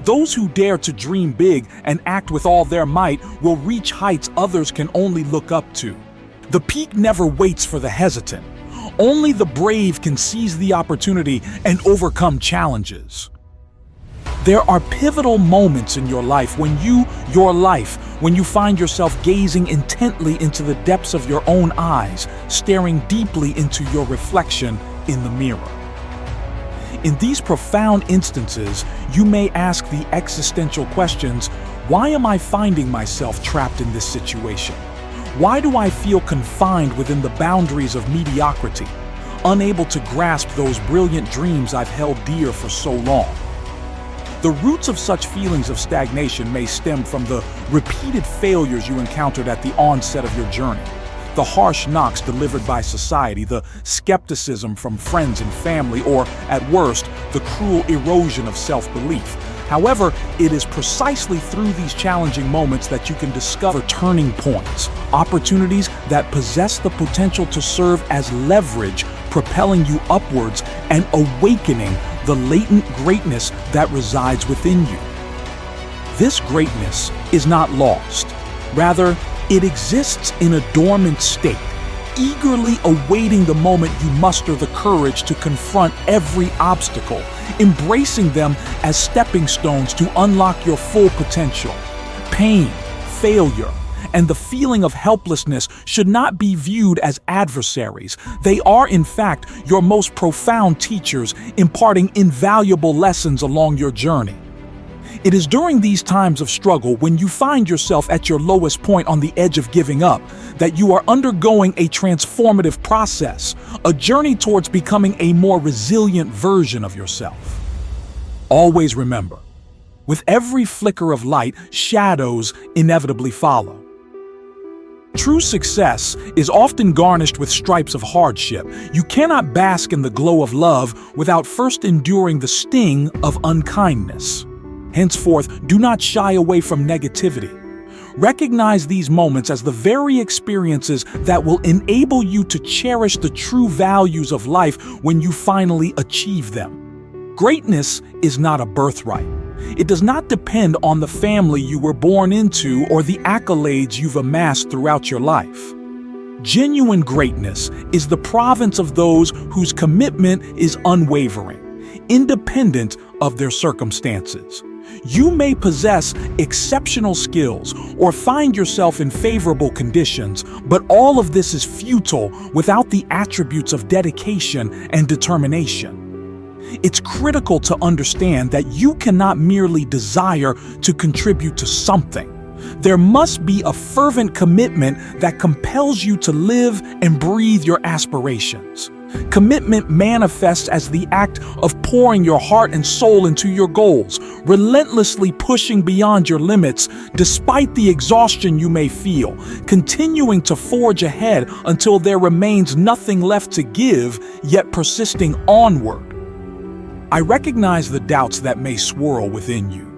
Those who dare to dream big and act with all their might will reach heights others can only look up to. The peak never waits for the hesitant. Only the brave can seize the opportunity and overcome challenges. There are pivotal moments in your life when you find yourself gazing intently into the depths of your own eyes, staring deeply into your reflection in the mirror. In these profound instances, you may ask the existential questions: why am I finding myself trapped in this situation? Why do I feel confined within the boundaries of mediocrity, unable to grasp those brilliant dreams I've held dear for so long? The roots of such feelings of stagnation may stem from the repeated failures you encountered at the onset of your journey, the harsh knocks delivered by society, the skepticism from friends and family, or, at worst, the cruel erosion of self-belief. However, it is precisely through these challenging moments that you can discover turning points, opportunities that possess the potential to serve as leverage, propelling you upwards and awakening the latent greatness that resides within you. This greatness is not lost. Rather, it exists in a dormant state, eagerly awaiting the moment you muster the courage to confront every obstacle, embracing them as stepping stones to unlock your full potential. Pain, failure, and the feeling of helplessness should not be viewed as adversaries. They are, in fact, your most profound teachers, imparting invaluable lessons along your journey. It is during these times of struggle, when you find yourself at your lowest point on the edge of giving up, that you are undergoing a transformative process, a journey towards becoming a more resilient version of yourself. Always remember, with every flicker of light, shadows inevitably follow. True success is often garnished with stripes of hardship. You cannot bask in the glow of love without first enduring the sting of unkindness. Henceforth, do not shy away from negativity. Recognize these moments as the very experiences that will enable you to cherish the true values of life when you finally achieve them. Greatness is not a birthright. It does not depend on the family you were born into or the accolades you've amassed throughout your life. Genuine greatness is the province of those whose commitment is unwavering, independent of their circumstances. You may possess exceptional skills or find yourself in favorable conditions, but all of this is futile without the attributes of dedication and determination. It's critical to understand that you cannot merely desire to contribute to something. There must be a fervent commitment that compels you to live and breathe your aspirations. Commitment manifests as the act of pouring your heart and soul into your goals, relentlessly pushing beyond your limits despite the exhaustion you may feel, continuing to forge ahead until there remains nothing left to give, yet persisting onward. I recognize the doubts that may swirl within you.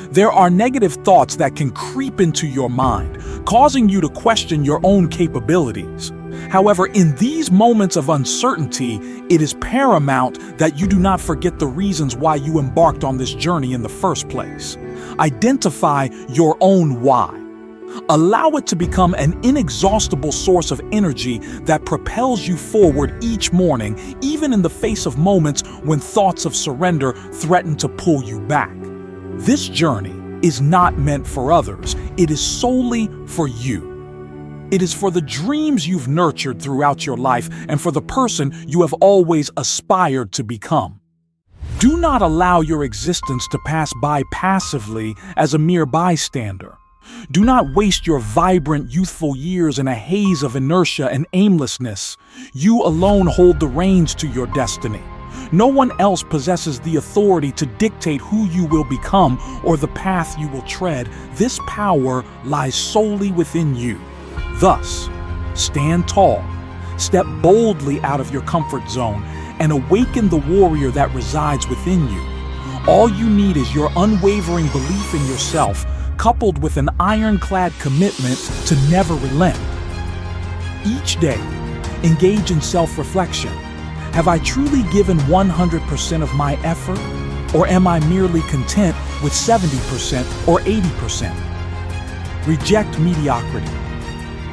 There are negative thoughts that can creep into your mind, causing you to question your own capabilities. However, in these moments of uncertainty, it is paramount that you do not forget the reasons why you embarked on this journey in the first place. Identify your own why. Allow it to become an inexhaustible source of energy that propels you forward each morning, even in the face of moments when thoughts of surrender threaten to pull you back. This journey is not meant for others. It is solely for you. It is for the dreams you've nurtured throughout your life and for the person you have always aspired to become. Do not allow your existence to pass by passively as a mere bystander. Do not waste your vibrant, youthful years in a haze of inertia and aimlessness. You alone hold the reins to your destiny. No one else possesses the authority to dictate who you will become or the path you will tread. This power lies solely within you. Thus, stand tall, step boldly out of your comfort zone, and awaken the warrior that resides within you. All you need is your unwavering belief in yourself, coupled with an ironclad commitment to never relent. Each day, engage in self-reflection. Have I truly given 100% of my effort? or am I merely content with 70% or 80%? Reject mediocrity.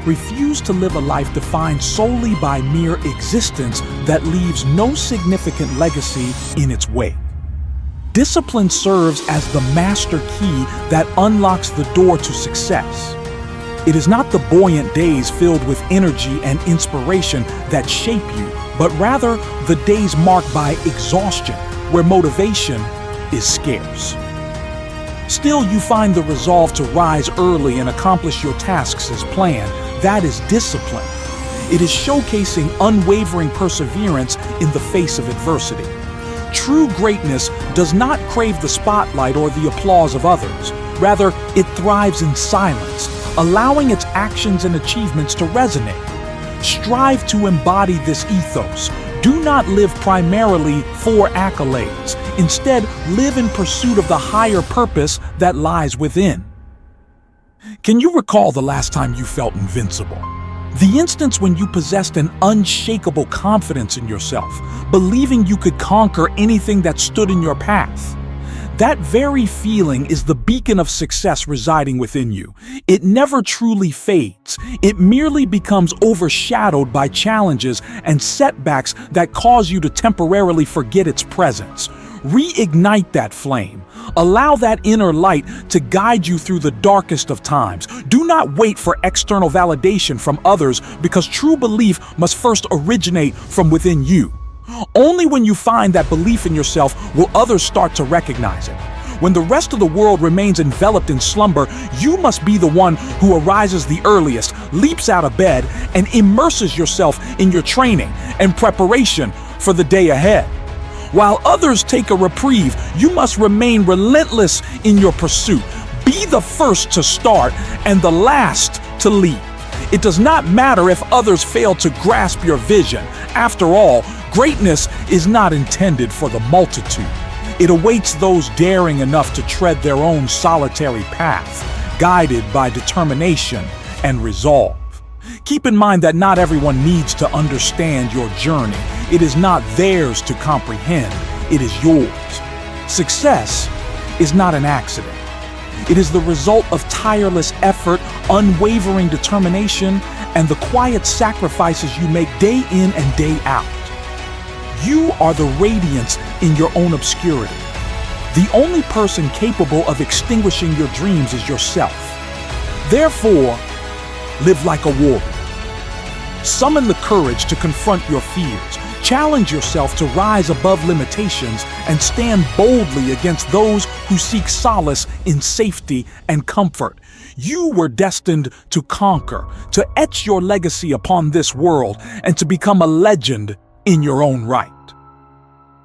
Refuse to live a life defined solely by mere existence that leaves no significant legacy in its wake. Discipline serves as the master key that unlocks the door to success. It is not the buoyant days filled with energy and inspiration that shape you, but rather the days marked by exhaustion, where motivation is scarce. Still, you find the resolve to rise early and accomplish your tasks as planned. That is discipline. It is showcasing unwavering perseverance in the face of adversity. True greatness does not crave the spotlight or the applause of others. Rather, it thrives in silence, allowing its actions and achievements to resonate. Strive to embody this ethos. Do not live primarily for accolades. Instead, live in pursuit of the higher purpose that lies within. Can you recall the last time you felt invincible? The instance when you possessed an unshakable confidence in yourself, believing you could conquer anything that stood in your path. That very feeling is the beacon of success residing within you. It never truly fades. It merely becomes overshadowed by challenges and setbacks that cause you to temporarily forget its presence. Reignite that flame. Allow that inner light to guide you through the darkest of times. Do not wait for external validation from others, because true belief must first originate from within you. Only when you find that belief in yourself will others start to recognize it. When the rest of the world remains enveloped in slumber, you must be the one who arises the earliest, leaps out of bed, and immerses yourself in your training and preparation for the day ahead. While others take a reprieve, you must remain relentless in your pursuit. Be the first to start and the last to leave. It does not matter if others fail to grasp your vision. After all, greatness is not intended for the multitude. It awaits those daring enough to tread their own solitary path, guided by determination and resolve. Keep in mind that not everyone needs to understand your journey. It is not theirs to comprehend. It is yours. Success is not an accident. It is the result of tireless effort, unwavering determination, and the quiet sacrifices you make day in and day out. You are the radiance in your own obscurity. The only person capable of extinguishing your dreams is yourself. Therefore, live like a warrior. Summon the courage to confront your fears. Challenge yourself to rise above limitations and stand boldly against those who seek solace in safety and comfort. You were destined to conquer, to etch your legacy upon this world, and to become a legend in your own right.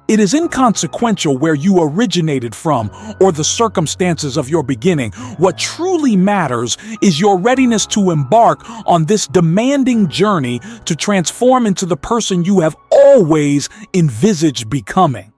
It is inconsequential where you originated from or the circumstances of your beginning. What truly matters is your readiness to embark on this demanding journey to transform into the person you have always envisaged becoming.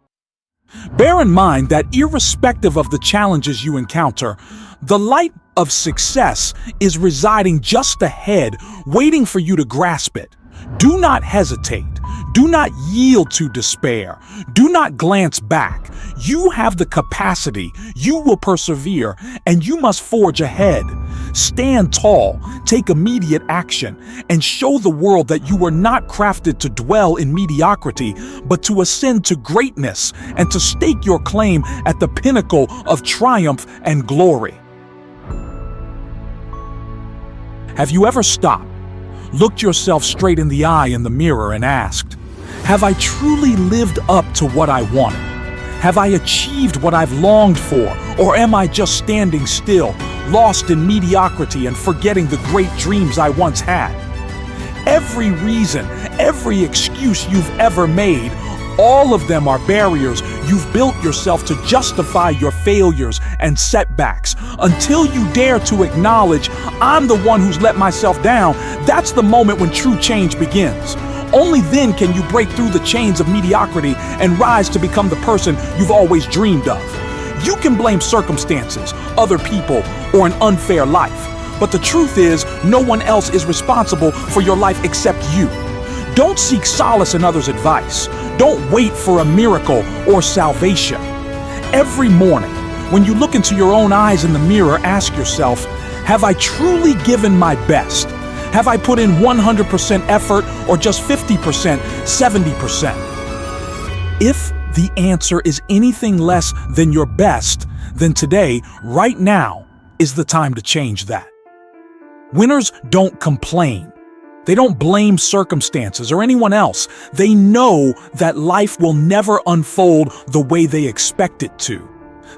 Bear in mind that irrespective of the challenges you encounter, the light of success is residing just ahead, waiting for you to grasp it. Do not hesitate. Do not yield to despair. Do not glance back. You have the capacity. You will persevere, and you must forge ahead. Stand tall, take immediate action, and show the world that you were not crafted to dwell in mediocrity, but to ascend to greatness and to stake your claim at the pinnacle of triumph and glory. Have you ever stopped, looked yourself straight in the eye in the mirror and asked, have I truly lived up to what I wanted? Have I achieved what I've longed for? Or am I just standing still, lost in mediocrity and forgetting the great dreams I once had? Every reason, every excuse you've ever made, all of them are barriers you've built yourself to justify your failures and setbacks. Until you dare to acknowledge, I'm the one who's let myself down, that's the moment when true change begins. Only then can you break through the chains of mediocrity and rise to become the person you've always dreamed of. You can blame circumstances, other people, or an unfair life. But the truth is, no one else is responsible for your life except you. Don't seek solace in others' advice. Don't wait for a miracle or salvation. Every morning, when you look into your own eyes in the mirror, ask yourself, have I truly given my best? Have I put in 100% effort or just 50%, 70%? If the answer is anything less than your best, then today, right now, is the time to change that. Winners don't complain. They don't blame circumstances or anyone else. They know that life will never unfold the way they expect it to.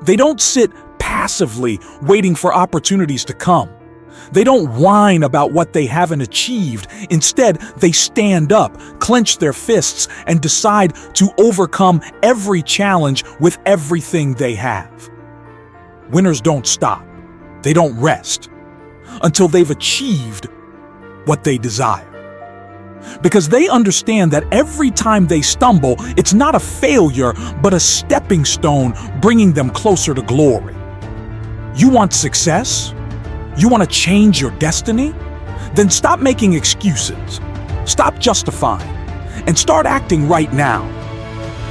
They don't sit passively waiting for opportunities to come. They don't whine about what they haven't achieved. Instead, they stand up, clench their fists, and decide to overcome every challenge with everything they have. Winners don't stop. They don't rest until they've achieved what they desire. Because they understand that every time they stumble, it's not a failure, but a stepping stone bringing them closer to glory. You want success? You want to change your destiny? Then stop making excuses. Stop justifying. And start acting right now.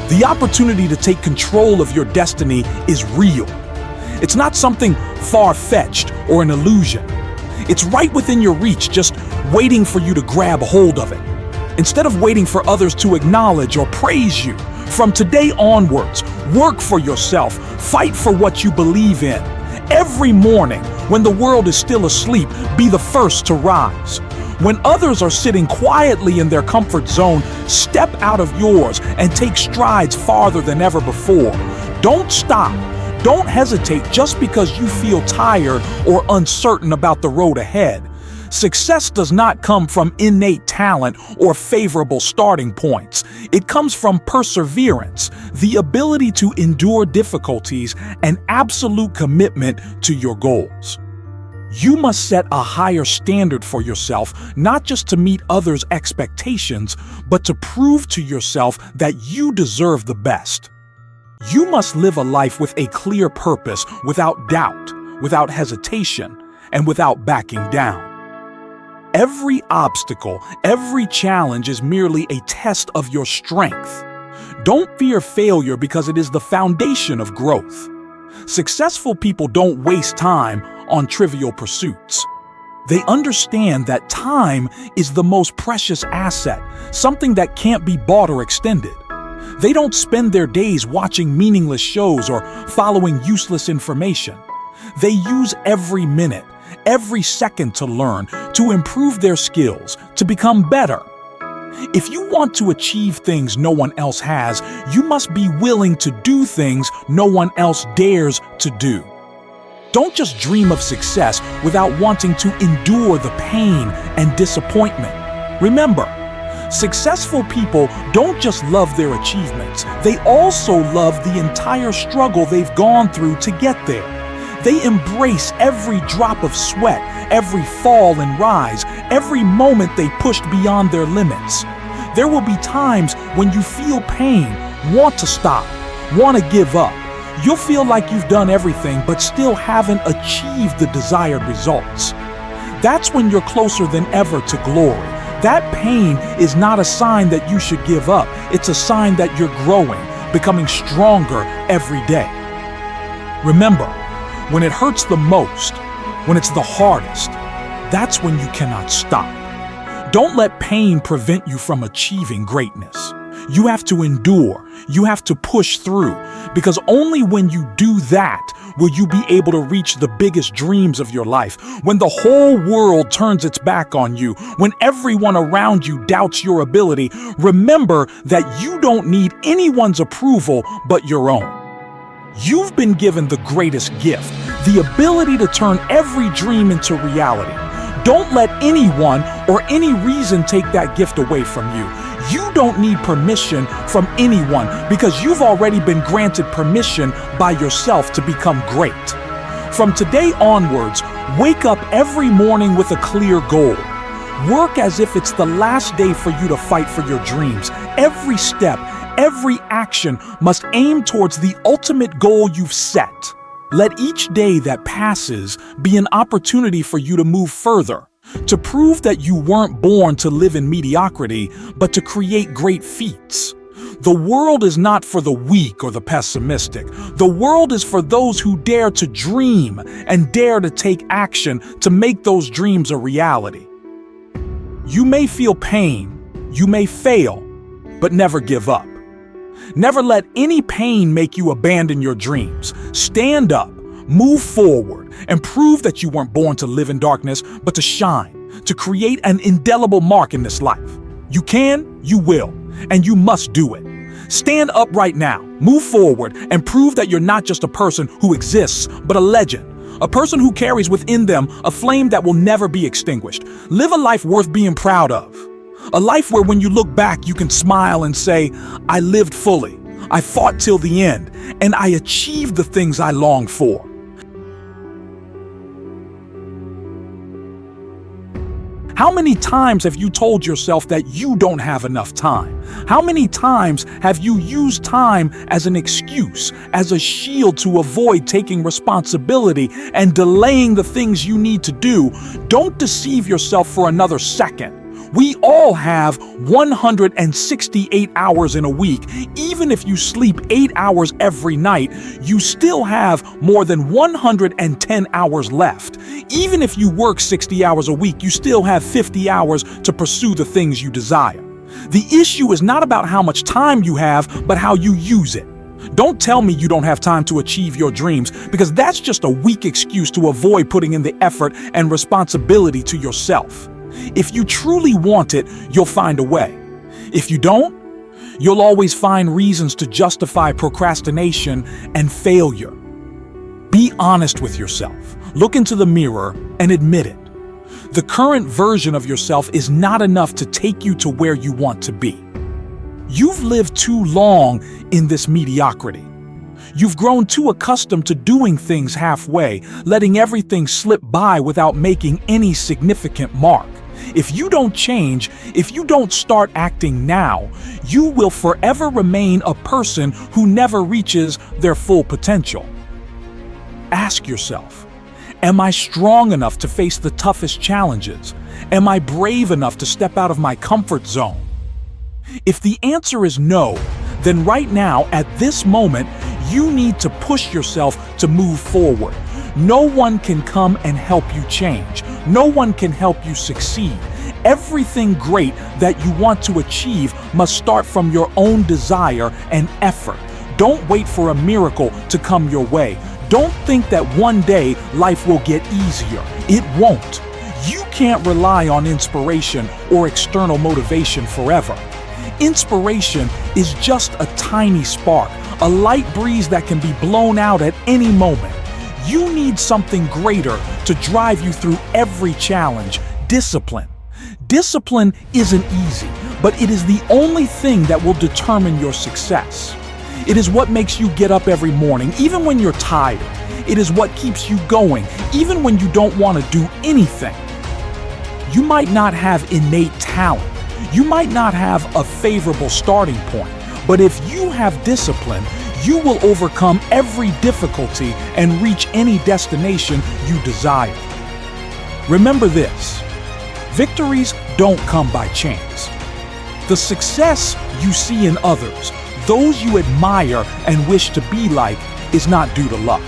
The opportunity to take control of your destiny is real. It's not something far-fetched or an illusion. It's right within your reach, just waiting for you to grab hold of it. Instead of waiting for others to acknowledge or praise you, from today onwards, work for yourself, fight for what you believe in. Every morning, when the world is still asleep, be the first to rise. When others are sitting quietly in their comfort zone, step out of yours and take strides farther than ever before. Don't stop. Don't hesitate just because you feel tired or uncertain about the road ahead. Success does not come from innate talent or favorable starting points. It comes from perseverance, the ability to endure difficulties, and absolute commitment to your goals. You must set a higher standard for yourself, not just to meet others' expectations, but to prove to yourself that you deserve the best. You must live a life with a clear purpose, without doubt, without hesitation, and without backing down. Every obstacle, every challenge is merely a test of your strength. Don't fear failure because it is the foundation of growth. Successful people don't waste time on trivial pursuits. They understand that time is the most precious asset, something that can't be bought or extended. They don't spend their days watching meaningless shows or following useless information. They use every minute, every second to learn, to improve their skills, to become better. If you want to achieve things no one else has, you must be willing to do things no one else dares to do. Don't just dream of success without wanting to endure the pain and disappointment. Remember, successful people don't just love their achievements, they also love the entire struggle they've gone through to get there. They embrace every drop of sweat, every fall and rise, every moment they pushed beyond their limits. There will be times when you feel pain, want to stop, want to give up. You'll feel like you've done everything but still haven't achieved the desired results. That's when you're closer than ever to glory. That pain is not a sign that you should give up. It's a sign that you're growing, becoming stronger every day. Remember, when it hurts the most, when it's the hardest, that's when you cannot stop. Don't let pain prevent you from achieving greatness. You have to endure. You have to push through, because only when you do that will you be able to reach the biggest dreams of your life. When the whole world turns its back on you, when everyone around you doubts your ability, remember that you don't need anyone's approval but your own. You've been given the greatest gift, the ability to turn every dream into reality. Don't let anyone or any reason take that gift away from you. You don't need permission from anyone because you've already been granted permission by yourself to become great. From today onwards, wake up every morning with a clear goal. Work as if it's the last day for you to fight for your dreams. Every step, every action must aim towards the ultimate goal you've set. Let each day that passes be an opportunity for you to move further, to prove that you weren't born to live in mediocrity, but to create great feats. The world is not for the weak or the pessimistic. The world is for those who dare to dream and dare to take action to make those dreams a reality. You may feel pain, you may fail, but never give up. Never let any pain make you abandon your dreams. Stand up, move forward, and prove that you weren't born to live in darkness, but to shine, to create an indelible mark in this life. You can, you will, and you must do it. Stand up right now, move forward, and prove that you're not just a person who exists, but a legend. A person who carries within them a flame that will never be extinguished. Live a life worth being proud of. A life where when you look back, you can smile and say, I lived fully, I fought till the end, and I achieved the things I longed for. How many times have you told yourself that you don't have enough time? How many times have you used time as an excuse, as a shield to avoid taking responsibility and delaying the things you need to do? Don't deceive yourself for another second. We all have 168 hours in a week. Even if you sleep 8 hours every night, you still have more than 110 hours left. Even if you work 60 hours a week, you still have 50 hours to pursue the things you desire. The issue is not about how much time you have, but how you use it. Don't tell me you don't have time to achieve your dreams, because that's just a weak excuse to avoid putting in the effort and responsibility to yourself. If you truly want it, you'll find a way. If you don't, you'll always find reasons to justify procrastination and failure. Be honest with yourself. Look into the mirror and admit it. The current version of yourself is not enough to take you to where you want to be. You've lived too long in this mediocrity. You've grown too accustomed to doing things halfway, letting everything slip by without making any significant mark. If you don't change, if you don't start acting now, you will forever remain a person who never reaches their full potential. Ask yourself, am I strong enough to face the toughest challenges? Am I brave enough to step out of my comfort zone? If the answer is no, then right now, at this moment, you need to push yourself to move forward. No one can come and help you change. No one can help you succeed. Everything great that you want to achieve must start from your own desire and effort. Don't wait for a miracle to come your way. Don't think that one day life will get easier. It won't. You can't rely on inspiration or external motivation forever. Inspiration is just a tiny spark, a light breeze that can be blown out at any moment. You need something greater to drive you through every challenge: discipline. Discipline isn't easy, but it is the only thing that will determine your success. It is what makes you get up every morning, even when you're tired. It is what keeps you going, even when you don't want to do anything. You might not have innate talent. You might not have a favorable starting point, but if you have discipline, you will overcome every difficulty and reach any destination you desire. Remember this: victories don't come by chance. The success you see in others, those you admire and wish to be like, is not due to luck.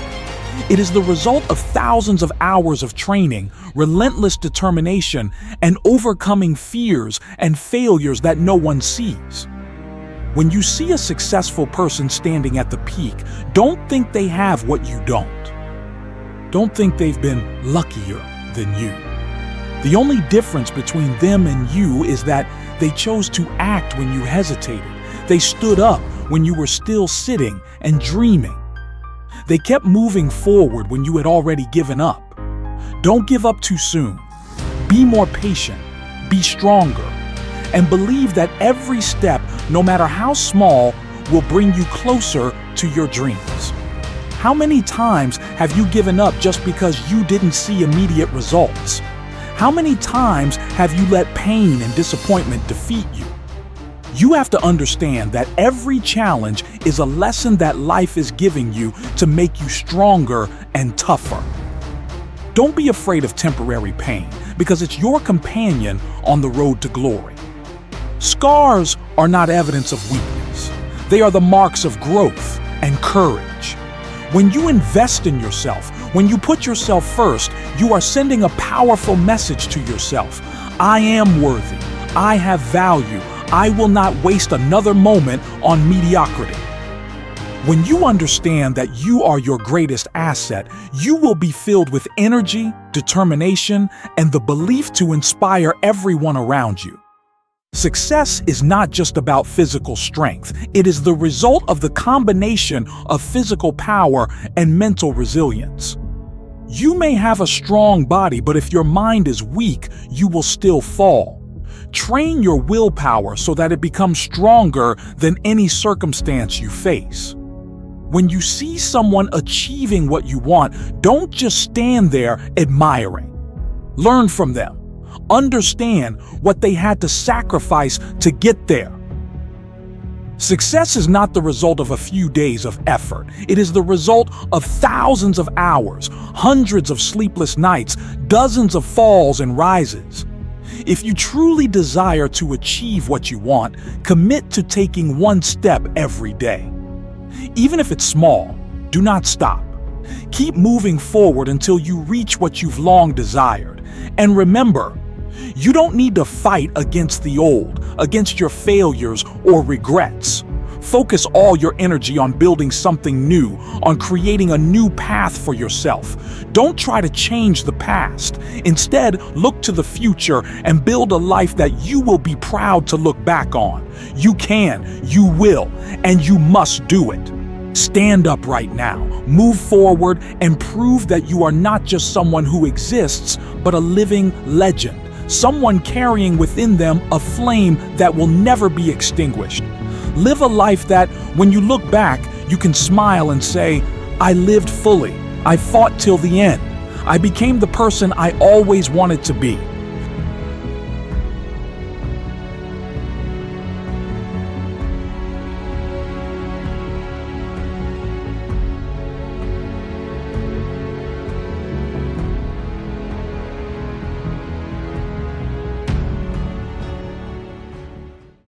It is the result of thousands of hours of training, relentless determination, and overcoming fears and failures that no one sees. When you see a successful person standing at the peak, don't think they have what you don't. Don't think they've been luckier than you. The only difference between them and you is that they chose to act when you hesitated. They stood up when you were still sitting and dreaming. They kept moving forward when you had already given up. Don't give up too soon. Be more patient. Be stronger. And believe that every step, no matter how small, will bring you closer to your dreams. How many times have you given up just because you didn't see immediate results? How many times have you let pain and disappointment defeat you? You have to understand that every challenge is a lesson that life is giving you to make you stronger and tougher. Don't be afraid of temporary pain, because it's your companion on the road to glory. Scars are not evidence of weakness. They are the marks of growth and courage. When you invest in yourself, when you put yourself first, you are sending a powerful message to yourself. I am worthy. I have value. I will not waste another moment on mediocrity. When you understand that you are your greatest asset, you will be filled with energy, determination, and the belief to inspire everyone around you. Success is not just about physical strength. It is the result of the combination of physical power and mental resilience. You may have a strong body, but if your mind is weak, you will still fall. Train your willpower so that it becomes stronger than any circumstance you face. When you see someone achieving what you want, don't just stand there admiring. Learn from them. Understand what they had to sacrifice to get there. Success is not the result of a few days of effort. It is the result of thousands of hours, hundreds of sleepless nights, dozens of falls and rises. If you truly desire to achieve what you want, commit to taking one step every day. Even if it's small, do not stop. Keep moving forward until you reach what you've long desired. And remember, you don't need to fight against the old, against your failures or regrets. Focus all your energy on building something new, on creating a new path for yourself. Don't try to change the past. Instead, look to the future and build a life that you will be proud to look back on. You can, you will, and you must do it. Stand up right now, move forward, and prove that you are not just someone who exists, but a living legend. Someone carrying within them a flame that will never be extinguished. Live a life that, when you look back, you can smile and say, I lived fully. I fought till the end. I became the person I always wanted to be.